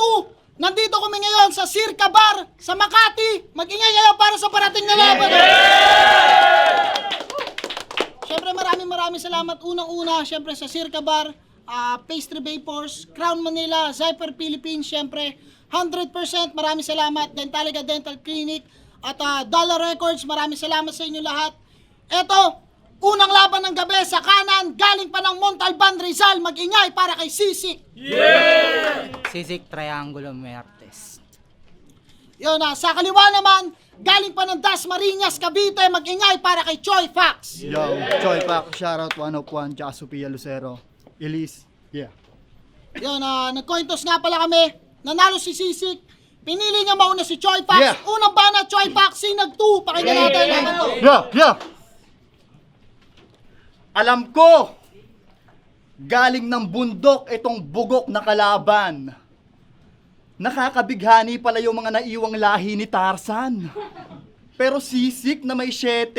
2, nandito kami ngayon sa Circa Bar sa Makati. Mag-ingay kayo para sa parating na laban. Siyempre maraming salamat. Unang-una, siyempre sa Circa Bar, Pastry Vapors, Crown Manila, Zyper Philippines, siyempre 100% maraming salamat. Dentalica Dental Clinic at Dollar Records, maraming salamat sa inyo lahat. Eto, unang laban ng gabi sa kanan, galing pa ng Montalban, Rizal, mag-ingay para kay Sisik. Sisik Triangulo Mertes. Yun na, sa kaliwa naman, galing pa ng Dasmariñas, Cavite, mag-ingay para kay Choi Fax. Yo, Choi Pak, shoutout 101, tsaka Sophia Lucero. Elise, yeah. Yun na, nagkointos nga pala kami, nanalo si Sisik, pinili niya mauna si Choi Fax. Yeah. Unang bana, Choi Fax, sinag 2, pakinggan natin naman to. Yeah. Alam ko, galing ng bundok itong bugok na kalaban. Nakakabighani pala yung mga naiwang lahi ni Tarzan. Pero Sisik na may 7,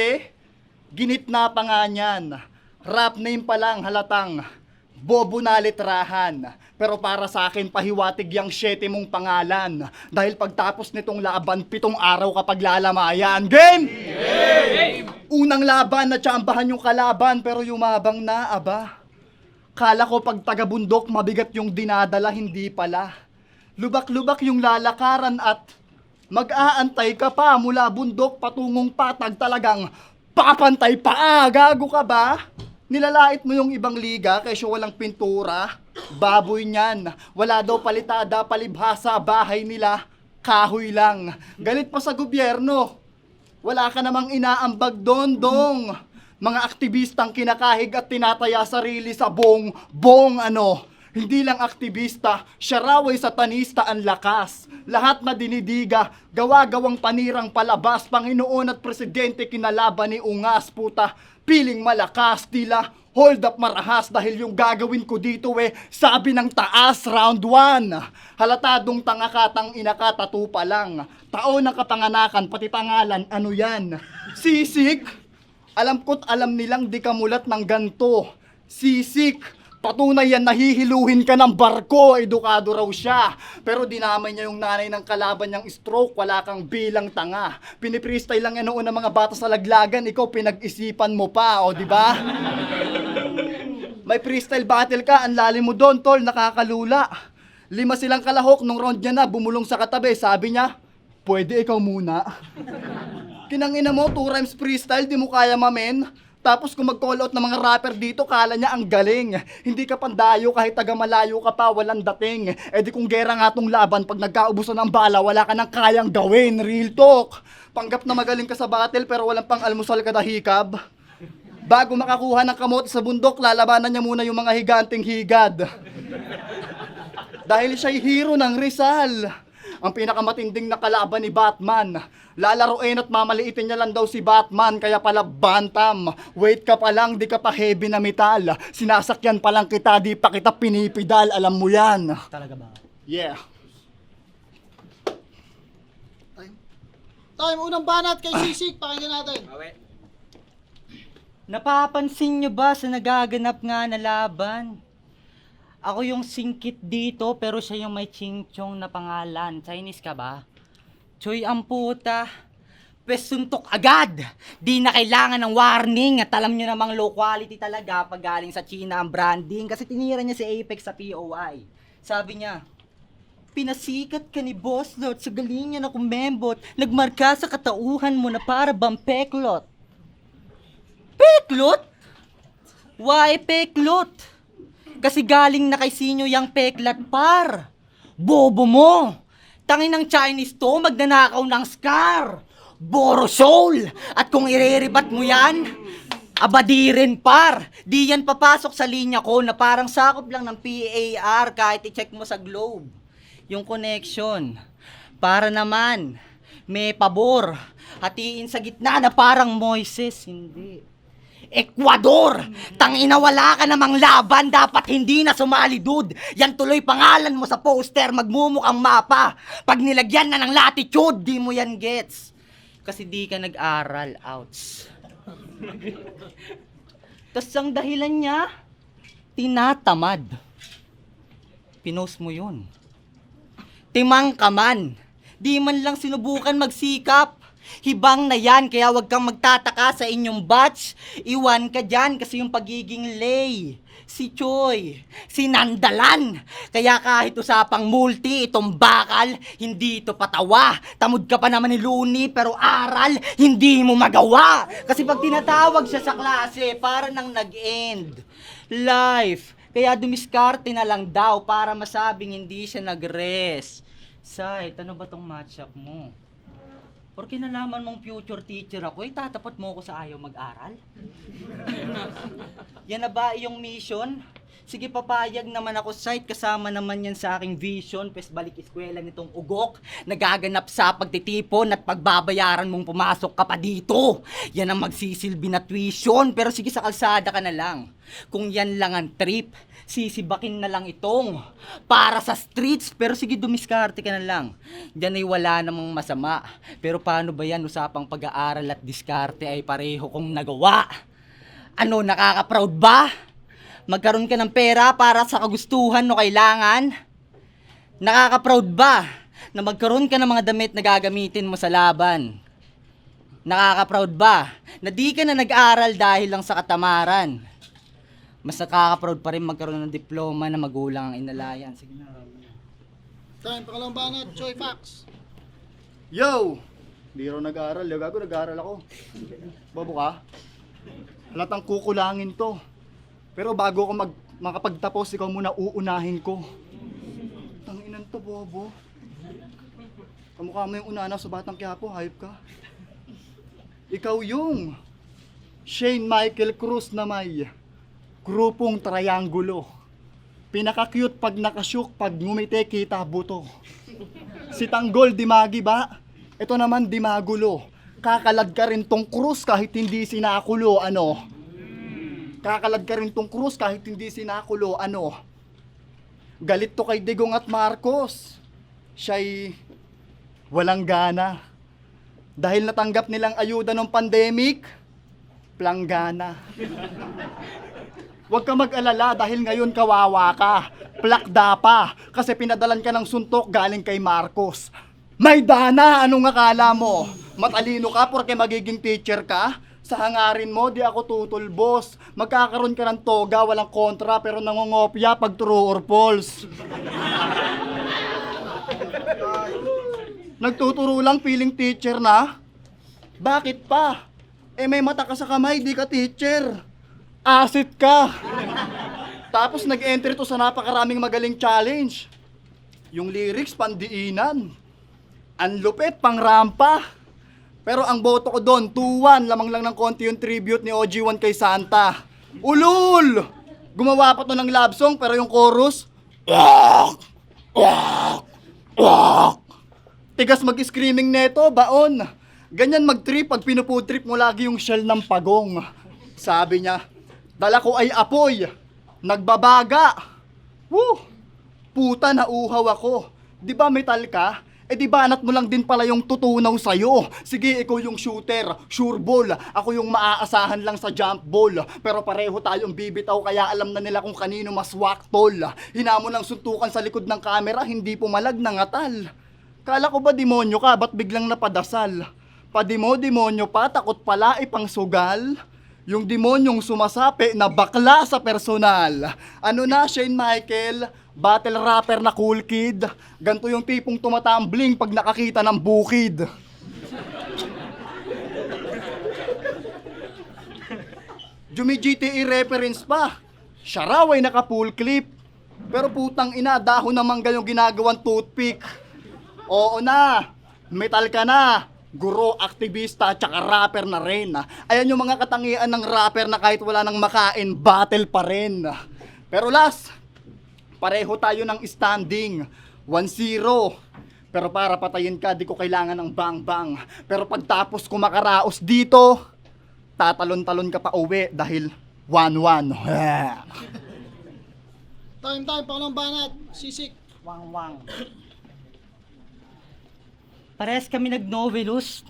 ginitna pa nga niyan. Rap name pa lang halatang bobo na litrahan. Pero para sa akin, pahiwatig yung 7 mong pangalan. Dahil pagtapos nitong laban, 7 araw kapag lalamayan. Game! Unang laban na tsambahan yung kalaban, pero yumabang na, aba. Kala ko pag taga-bundok, mabigat yung dinadala, hindi pala. Lubak-lubak yung lalakaran at mag-aantay ka pa mula bundok patungong patag, talagang papantay pa. Gago ka ba? Nilalait mo yung ibang liga kaysa walang pintura. Baboy niyan. Wala daw palitada, palibhasa, bahay nila. Kahoy lang. Galit pa sa gobyerno. Wala ka namang inaambag doon, dong. Mga aktivistang kinakahig at tinataya sarili sa bong ano. Hindi lang aktivista, siya raw ay satanista ang lakas. Lahat na dinidiga, gawa-gawang panirang palabas. Panginoon at Presidente kinalaban ni Ungas, puta. Piling malakas, tila hold up marahas dahil yung gagawin ko dito sabi ng taas, round 1. Halatadong tangakatang inakatatu pa lang. Taon ng kapanganakan, pati pangalan, ano yan? Sisik? Alam ko't alam nilang di kamulat ng ganto. Sisik, patunay yan nahihiluhin ka ng barko, edukado raw siya. Pero dinamay niya yung nanay ng kalaban niyang stroke, wala kang bilang tanga. Pinipreestyle lang yan noon ng mga bata sa laglagan, ikaw pinag-isipan mo pa, o di ba? May freestyle battle ka, ang lalim mo doon, tol, nakakalula. 5 silang kalahok, nung round niya na, bumulong sa katabi, sabi niya, pwede ikaw muna. Kinangina mo, 2 rhymes freestyle, di mo kaya mamen. Tapos kung mag-call out ng mga rapper dito, kala niya ang galing. Hindi ka pandayo kahit taga malayo ka pa, walang dating. Eh di kung gera nga tong laban, pag nagkaubusan ng bala, wala ka nang kayang gawin. Real talk. Panggap na magaling ka sa battle pero walang pang almusal kada hikab. Bago makakuha ng kamote sa bundok, lalabanan niya muna yung mga higanting higad. Dahil siya'y hero ng Rizal. Ang pinakamatinding na kalaban ni Batman. Lalaruin at mamaliitin niya lang daw si Batman, kaya pala bantam. Wait ka pa lang, di ka pa heavy na metal. Sinasakyan pa lang kita, di pa kita pinipidal, alam mo yan. Talaga ba? Yeah. Time, unang banat kay Sisik, pakinggan natin. Napapansin nyo ba sa nagaganap nga na laban? Ako yung singkit dito pero siya yung may chingchong na pangalan. Chinese ka ba? Choy ang puta. Pes suntok agad. Di na kailangan ng warning at alam nyo namang low quality talaga pag galing sa China ang branding kasi tinira niya si Apex sa POI. Sabi niya, pinasikat ka ni Boss Lot sa galingan na kumembot. Nagmarka sa katauhan mo na para bang peklot. Peklot? Why peklot? Kasi galing na kay sinyo yang peklat par. Bobo mo. Tangin ng Chinese to, magnanakaw ng Scar. Boro soul. At kung ireribat mo yan, abadirin par. Di yan papasok sa linya ko na parang sakop lang ng PAR kahit i-check mo sa globe. Yung connection. Para naman, may pabor. Hatiin sa gitna na parang Moises. Hindi. Ecuador! Tangina, wala ka namang laban, dapat hindi na sumali, dude. Yan tuloy pangalan mo sa poster, magmumukhang mapa. Pag nilagyan na ng latitude, di mo yan gets. Kasi di ka nag-aral, outs. Tas ang dahilan niya, tinatamad. Pinost mo yun. Timang ka man. Di man lang sinubukan magsikap. Hibang na yan, kaya wag kang magtataka sa inyong batch. Iwan ka dyan kasi yung pagiging lay. Si Choi, si Nandalan. Kaya kahit usapang multi, itong bakal, hindi ito patawa. Tamod ka pa naman ni Looney, pero aral, hindi mo magawa. Kasi pag tinatawag siya sa klase, para nang nag-end. Life. Kaya dumiskarte na lang daw para masabing hindi siya nag-rest. Sai, ano ba tong matchup mo? Porque nalaman mong future teacher ako, tatapot mo ako sa ayaw mag-aral? Yan na ba iyong mission? Sige, papayag naman ako, Sight, kasama naman yan sa aking vision, pes balik eskwela nitong ugok, nagaganap sa pagtitipon at pagbabayaran mong pumasok ka pa dito. Yan ang magsisilbi na tuition, pero sige, sa kalsada ka na lang. Kung yan lang ang trip, sisibakin na lang itong para sa streets, pero sige, dumiskarte ka na lang. Diyan ay wala namang masama, pero paano ba yan, usapang pag-aaral at diskarte ay pareho kong nagawa? Ano, nakaka-proud ba? Magkaroon ka ng pera para sa kagustuhan o kailangan? Nakaka-proud ba na magkaroon ka ng mga damit na gagamitin mo sa laban? Nakaka-proud ba na di ka na nag-aral dahil lang sa katamaran? Mas nakaka-proud pa rin magkaroon ng diploma na magulang ang inalayan. Sige na. Time, pangalawang banat, Choi Fox. Yo! Di raw nag-aaral. Yo, gago, nag-aaral ako. Bobo ka? Halatang kukulangin to. Pero bago ako makapagtapos, ikaw muna uunahin ko. Tanginan to, bobo. Kamukha mo yung unana sa Batang Quiapo, hype ka. Ikaw yung Shane Michael Cruz na may grupong triangulo. Pinaka-cute pag nakashook, pag ngumiti kita buto. Si Tanggol Dimagi ba? Ito naman Dimagulo. Kakalad ka rin tong krus kahit hindi sinakulo, ano? Kakalad ka rin tong krus kahit hindi sinakulo, ano? Galit to kay Digong at Marcos. Siya'y walang gana. Dahil natanggap nilang ayuda ng pandemic, planggana. Huwag ka mag-alala dahil ngayon kawawa ka. Plakda pa. Kasi pinadalan ka ng suntok galing kay Marcos. May dana! Anong akala mo? Matalino ka porque magiging teacher ka? Sa hangarin mo, di ako tutulbos. Magkakaroon ka ng toga, walang kontra, pero nangongopya pag true or false. Nagtuturo lang piling teacher na? Bakit pa? Eh may mata ka sa kamay, di ka teacher. Asit ka. Tapos nag-entry to sa napakaraming magaling challenge. Yung lyrics, pandiinan. Ang lupit, pang rampa. Pero ang boto ko doon, 2-1, lamang lang ng konti yung tribute ni OG1 kay Santa. Ulul! Gumawa pa to ng love song, pero yung chorus, tigas mag-screaming neto, baon. Ganyan mag-trip pag pinufood trip mo lagi yung shell ng pagong. Sabi niya, dala ko ay apoy, nagbabaga. Woo! Puta, nauhaw ako. Di ba metal ka? Eh di banat mo lang din pala yung tutunaw sa'yo. Sige, ikaw yung shooter, sure ball. Ako yung maaasahan lang sa jump ball. Pero pareho tayong bibitaw kaya alam na nila kung kanino mas waktol. Hinamon ng suntukan sa likod ng camera, hindi pumalag ng atal. Kala ko ba demonyo ka, ba't biglang napadasal? Padimo-demonyo pa, takot pala ipang sugal. Yung demonyong sumasapi na bakla sa personal. Ano na, Shane Michael? Battle rapper na cool kid. Ganto yung tipong tumatambling pag nakakita ng bukid. Jumi GTE reference pa. Siya raw ay naka-full clip. Pero putang ina, dahon ng mangga yung ginagawang toothpick. Oo na, metal ka na. Guro, aktivista, tsaka rapper na rin. Ayan yung mga katangian ng rapper na kahit wala nang makain, battle pa rin. Pero last, pareho tayo ng standing, 1-0. Pero para patayin ka, di ko kailangan ng bang-bang. Pero pagtapos ko makaraos dito, tatalon-talon ka pa uwi dahil 1-1. Time, pangalawang banat, Sisik. Wang-wang. Parehas kami nag-novelus.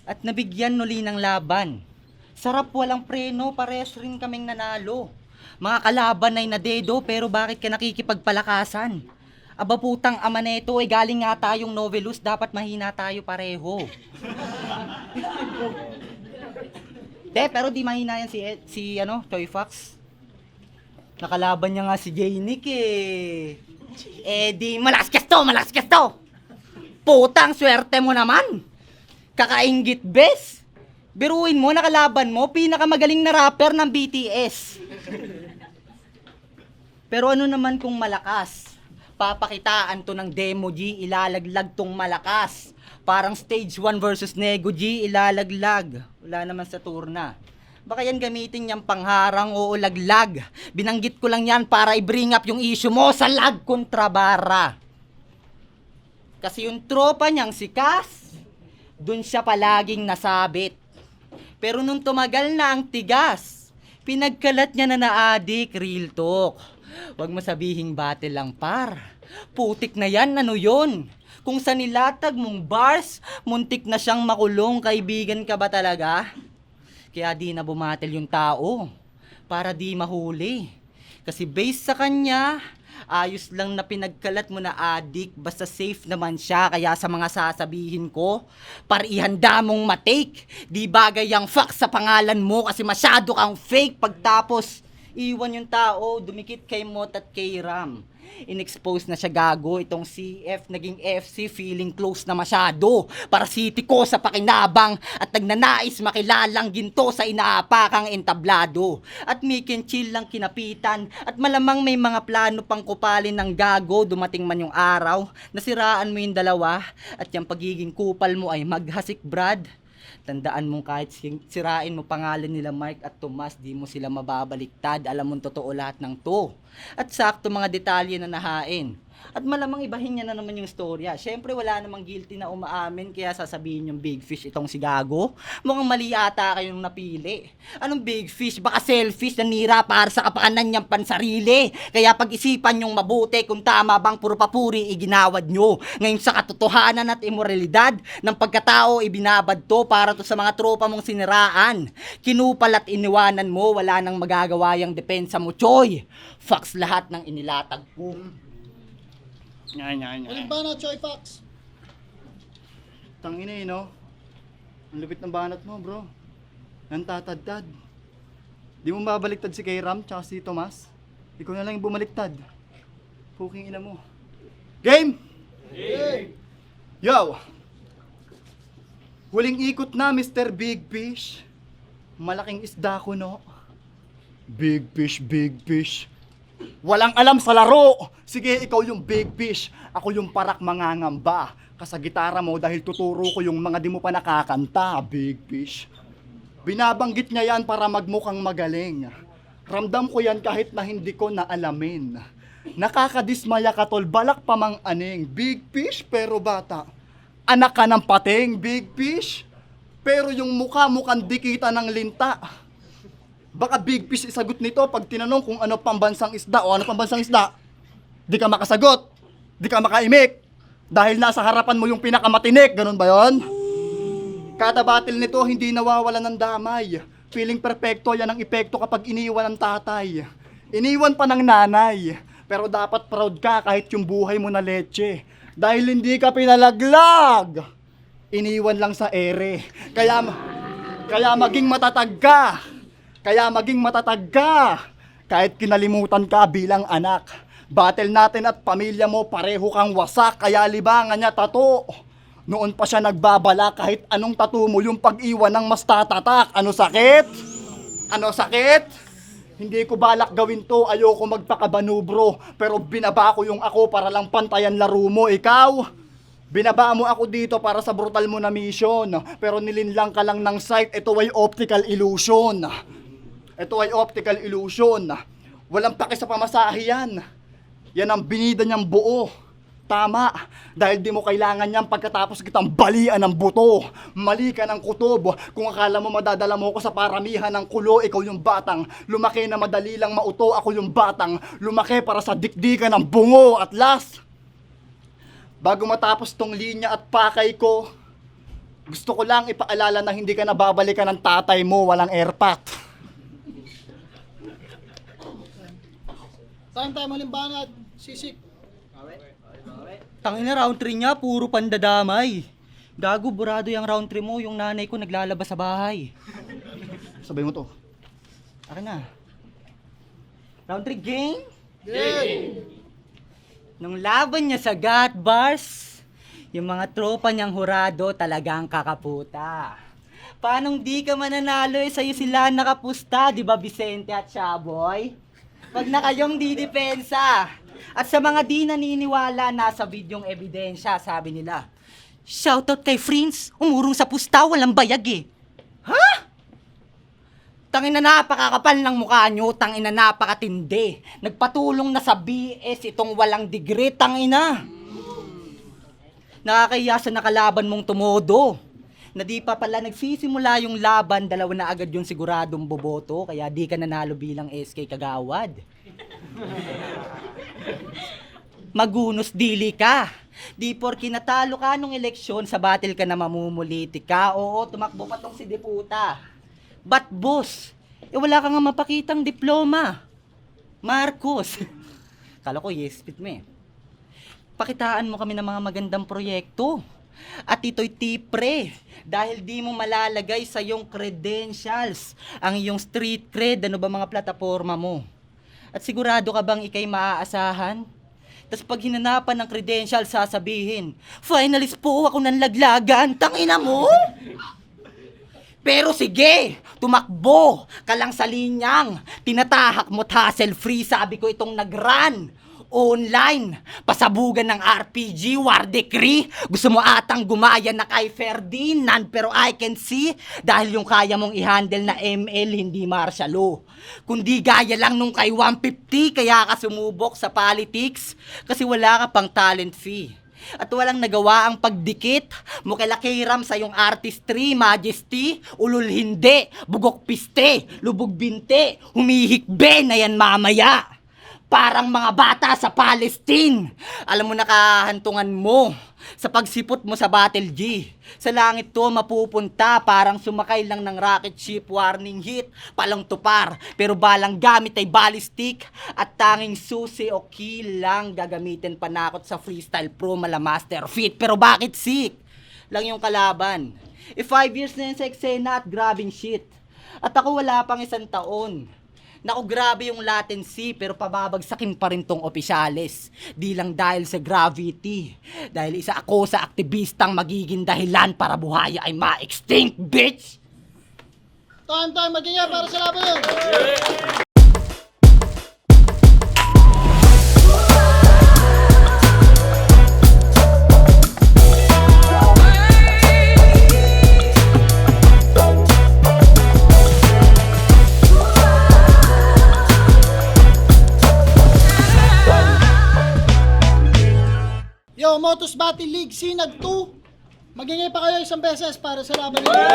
At nabigyan nuli ng laban. Sarap walang preno, parehas rin kaming nanalo. Mga kalaban ay nadedo, pero bakit ka nakikipagpalakasan? Aba putang ama neto, galing nga tayong novelus, dapat mahina tayo pareho. Pero di mahina yan si Choi Fox. Nakalaban niya nga si Janick eh. Di malakas to. Putang swerte mo naman. Kakaingit bes. Biruin mo, nakalaban mo, pinakamagaling na rapper ng BTS. Pero ano naman kung malakas? Papakitaan to ng Demo G, ilalaglag tong malakas. Parang stage 1 versus Nego G, ilalaglag. Wala naman sa tour na. Baka yan gamitin niyang pangharang o laglag. Binanggit ko lang yan para i-bring up yung issue mo sa lag kontra bara. Kasi yung tropa niyang si Cass, dun siya palaging nasabit. Pero nung tumagal na ang tigas, pinagkalat niya na na-addict, real talk. Huwag mo sabihing battle lang par. Putik na yan, ano yun? Kung sa nilatag mong bars, muntik na siyang makulong, kaibigan ka ba talaga? Kaya di na bumatel yung tao, para di mahuli. Kasi based sa kanya, ayos lang na pinagkalat mo na addict, basta safe naman siya. Kaya sa mga sasabihin ko, para ihanda mong matake. Di bagay ang facts sa pangalan mo kasi masyado kang fake. Pagtapos, iwan yung tao, dumikit kay Mot at kay Ram. In-expose na siya gago, itong CF naging FC, feeling close na masyado. Para city ko sa pakinabang at nagnanais makilalang ginto sa inaapakang entablado. At Mick and Chill lang kinapitan at malamang may mga plano pang kupalin ng gago. Dumating man yung araw, nasiraan mo yung dalawa at yung pagiging kupal mo ay maghasik Brad. Tandaan mong kahit sirain mo pangalan nila Mike at Tomas, di mo sila mababaliktad. Alam mong totoo lahat ng to. At sakto mga detalye na nahain. At malamang ibahin niya na naman yung storya. Siyempre wala namang guilty na umaamin, kaya sasabihin yung big fish itong si Gago. Mukhang mali ata kayong napili. Anong big fish? Baka selfish, nanira para sa kapakanan niyang pansarili. Kaya pag-isipan yung mabuti kung tama bang puro papuri iginawad nyo. Ngayon sa katotohanan at imoralidad ng pagkatao ibinabad to para to sa mga tropa mong siniraan. Kinupal at iniwanan mo, wala nang magagawa yung depensa mo, Choy. Facts lahat ng inilatag ko. Walang banat, Choi Fox. Tangina eh, no? Ang lupit ng banat mo, bro. Nantatadtad. Di mo babaliktad si kay Ram tsaka si Tomas? Ikaw na lang yung bumaliktad. Puking ina mo. Game! Game! Yo! Huling ikot na, Mr. Big Fish. Malaking isda ko, no? Big fish, big fish. Walang alam sa laro. Sige, ikaw yung big fish. Ako yung parak mangangamba. Kasa gitara mo dahil tuturo ko yung mga di mo pa nakakanta, big fish. Binabanggit niya yan para magmukhang magaling. Ramdam ko yan kahit na hindi ko naalamin. Nakakadismaya ka tol, balak pa mang aning. Big fish pero bata. Anak ka ng pating, big fish. Pero yung mukha mukhang dikita ng linta. Baka big fish isagot nito pag tinanong kung ano pambansang isda o ano pambansang isda. Di ka makasagot. Di ka makaimik. Dahil nasa harapan mo yung pinakamatinik. Ganun ba yon? Kada battle nito hindi nawawalan ng damay. Feeling perfecto, yan ang epekto kapag iniwan ng tatay. Iniwan pa ng nanay. Pero dapat proud ka kahit yung buhay mo na leche. Dahil hindi ka pinalaglag. Iniwan lang sa ere. Kaya maging matatag ka. Kaya maging matatag ka. Kahit kinalimutan ka bilang anak. Battle natin at pamilya mo pareho kang wasak. Kaya libangan niya tato. Noon pa siya nagbabala kahit anong tato mo yung pag-iwan ng mas tatatak. Ano sakit? Ano sakit? Hindi ko balak gawin to. Ayoko magpakabanubro. Pero binaba ko yung ako para lang pantayan laro mo. Ikaw? Binaba mo ako dito para sa brutal mo na mission. Pero nilinlang ka lang ng sight. Ito ay optical illusion. Ito ay optical illusion. Walang paki sa pamasahe yan. Yan ang binida niyang buo. Tama. Dahil di mo kailangan yan pagkatapos kitang balian ng buto. Mali ka ng kutob. Kung akala mo madadala mo ko sa paramihan ng kulo, ikaw yung batang. Lumaki na madali lang mauto, ako yung batang. Lumaki para sa dikdikan ng bungo. At last, bago matapos tong linya at pakay ko, gusto ko lang ipaalala na hindi ka nababalikan ng tatay mo, walang airpack. Time, walang banat. Sisik. Tangin na round 3 niya, puro pandadamay. Gago, burado yung round 3 mo, yung nanay ko naglalabas sa bahay. Sabay mo to. Akin na. Round 3 game? Nung laban niya sa Gat Bars, yung mga tropa niyang hurado talagang kakaputa. Paanong di ka mananalo sa'yo sila nakapusta, di ba Vicente at Shaboy? Wag na kayong didepensa. At sa mga di naniniwala, nasa bidyong ebidensya, sabi nila, shoutout kay Friends, umurong sa pusta, walang bayag eh. Ha? Tangina, napakakapal ng mukha nyo, tangina, napakatindi. Nagpatulong na sa BS itong walang degree, tangina. Nakakahiya sa nakalaban mong tumodo. Na di pa pala nagsisimula yung laban, dalawa na agad yung siguradong boboto, kaya di ka nanalo bilang SK Kagawad. Magunos dili ka. Di porki natalo ka nung eleksyon, sa battle ka na mamumuliti ka. Oo, tumakbo pa tong si Deputa. But boss, wala ka nga mapakitang diploma. Marcos. Kala ko yes, fit mo eh. Pakitaan mo kami ng mga magandang proyekto. At ito'y tipre dahil di mo malalagay sa iyong credentials ang iyong street cred, ano ba mga plataforma mo. At sigurado ka bang ikay maaasahan? Tapos pag hinanapan ng credentials, sasabihin, finalist po ako ng laglagan, tangina mo? Pero sige, tumakbo ka lang sa linyang, tinatahak mo hassle free, sabi ko itong nag-run. Online, pasabugan ng RPG, war decree. Gusto mo atang gumaya na kay Ferdinand, pero I can see, dahil yung kaya mong i-handle na ML, hindi martial law. Kundi gaya lang nung kay 150, kaya ka sumubok sa politics, kasi wala ka pang talent fee. At walang nagawa ang pagdikit mo kay Lakiram sa yung artistry, majesty, ulul hindi, bugok piste, lubog binte, humihikbe na yan mamaya. Parang mga bata sa Palestine. Alam mo, nakahantungan mo sa pagsipot mo sa Battle G. Sa langit to mapupunta, parang sumakay lang ng rocket ship, warning hit, palang tupar. Pero balang gamit ay ballistic at tanging susi o kill lang gagamitin panakot sa freestyle pro mala master fit. Pero bakit sick? Lang yung kalaban. 5 years na yun sa eksena at grabbing shit. At ako wala pang 1 taon. Naku, grabe yung latency, pero pababagsakin pa rin tong opisyales. Di lang dahil sa gravity. Dahil isa ako sa aktivistang magiging dahilan para buhaya ay ma-extinct, bitch! Time, magingay para sa laban yun. Yo, Motos Battle League, Sinag 2. Magingay pa kayo 1 beses para sa laban nila.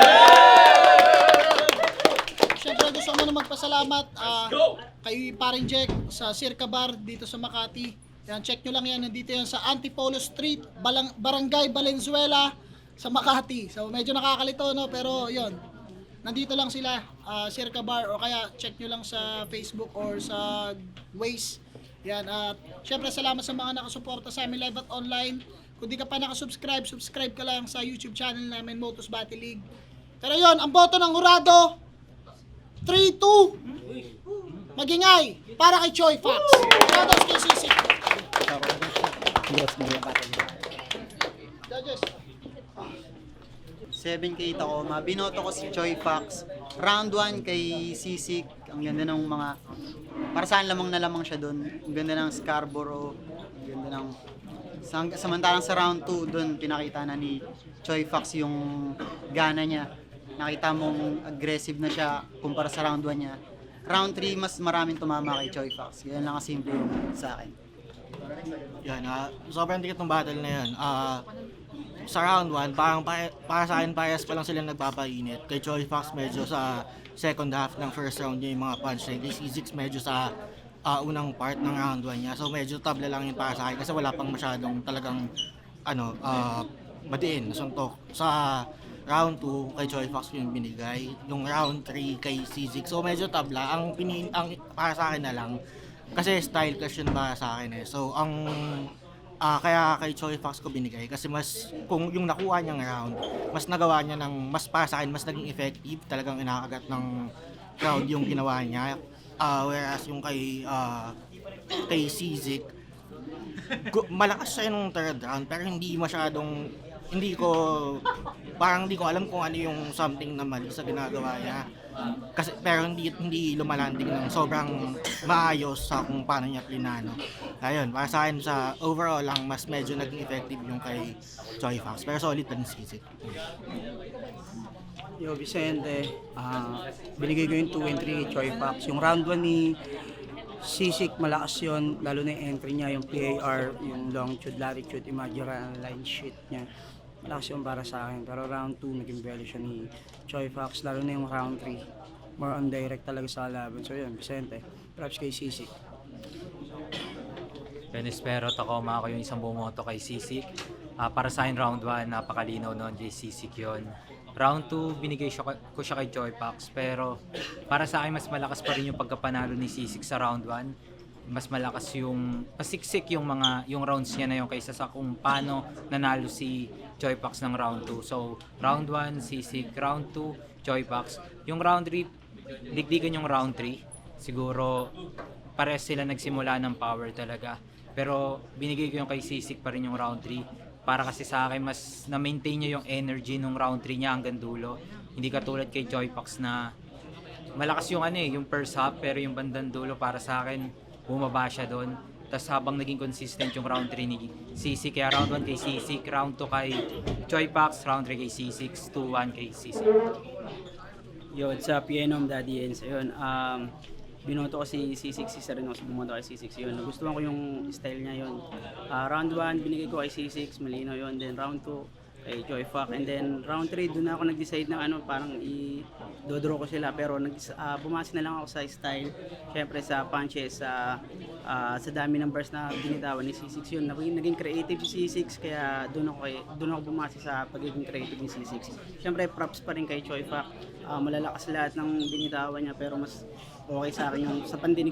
Siyempre gusto ko muna magpasalamat kay Paring Jack sa Circa Bar dito sa Makati. Yan, check nyo lang yan. Nandito yan sa Antipolo Street, Barangay Valenzuela sa Makati. So medyo nakakalito, no? Pero yon, nandito lang sila, Circa Bar, o kaya check nyo lang sa Facebook or sa Waze. Yan, at syempre salamat sa mga nakasuporta sa amin live at online. Kung di ka pa nakasubscribe, subscribe ka lang sa YouTube channel namin, Motos Battle League. Pero yon, ang boto ng hurado, 3-2. Magingay para kay Choi Fox. Shoutouts kay Sisik. Judges. 7K ako, binoto ko si Choi Fox. Round 1 kay Sisik. Ang ganda ng mga, para saan lamang na lamang siya doon. Ang ganda ng Scarborough. Ang ganda ng, samantalang sa round 2 doon, pinakita na ni Choi Fox yung gana niya. Nakita mong aggressive na siya kumpara sa round 1 niya. Round 3, mas maraming tumama kay Choi Fox. Ganyan lang kasimple yung sa akin. Yan, sobrang dikit ng battle na yan. Sa round 1, parang para sa akin, parehas pa lang sila nagpapainit. Kay Choi Fox, medyo sa second half ng first round niya yung mga punchline. Kay C6, medyo sa unang part ng round 1 niya. So medyo tabla lang yun para sa akin kasi wala pang masyadong talagang madiin, suntok. Sa round 2, kay Choi Fox yung binigay. Yung round 3, kay C6. So medyo tabla. Ang para sa akin na lang, kasi style clash yun para sa akin eh. So ang Kaya kay Choi Fox ko binigay kasi mas kung yung nakuha niyang round, mas nagawa niya ng mas para sa akin mas naging effective, talagang inakagat ng crowd yung ginawa niya. Whereas yung kay Sizik, malakas siya nung third round pero hindi ko alam kung ano yung something na mali sa ginagawa niya. Kasi pero hindi lumalanding ng sobrang maayos sa kung paano niya plinano. Ayun, para sa akin sa overall lang mas medyo naging effective yung kay Choi Fox. Pero solid pa din si Sizik. Yo, Vicente, binigay ko yung 2 and 3 kay Choi Fox. Yung round 1 ni Sisik, malakas yun, lalo na yung entry niya, yung PAR, yung longitude, latitude, imaginary line sheet niya. Malakas yun para sa akin. Pero round 2, naging value siya ni Choi Fox, lalo na yung round 3. More on direct talaga sa laban. So yun, Vicente, props kay Sisik. Espero Tacoma ako yung isang bumoto kay Sisik. Para sa akin round 1, napakalinaw noon kay Sisik yun. Round 2, binigay ko siya kay Choi Fox. Pero para sa akin, mas malakas pa rin yung pagkapanalo ni Sisik sa round 1. Mas malakas pasiksik yung rounds niya na yung kaysa sa kung paano nanalo si Choi Fox ng round 2. So, round 1, Sisik. Round 2, Choi Fox. Yung round 3, digdigan yung round 3. Siguro, pares sila nagsimula ng power talaga. Pero binigay ko yung kay Sisik pa rin yung round 3. Para kasi sa akin, mas na-maintain niya yung energy nung round 3 niya hanggang dulo. Hindi katulad kay Choi Fox na malakas yung yung first half, pero yung bandang dulo para sa akin, bumaba siya doon. Tapos habang naging consistent yung round 3 ni Sisik, kaya round 1 kay Sisik, round 2 kay Choi Fox, round 3 kay Sisik, 2-1 kay Sisik. Yo, what's up, Yenom, Daddy Ends. Ayun, binoto ko si C6, isa rin ako sa bumoto kay C6 yun. Nagustuhan ko yung style niya yun. Round 1, binigay ko kay C6, malinaw yun. Then round 2, kay Choi Fox. And then round 3, doon ako nag-decide ng parang i-dodraw ko sila. Pero bumasi na lang ako sa style. Siyempre sa punches, sa dami ng bars na binitawan ni C6 yun. Naging creative si C6, kaya doon ako bumasi sa pagiging creative ni C6. Siyempre props pa rin kay Choi Fox. Malalakas lahat ng binitawan niya pero mas okay sa akin yung sa pandinig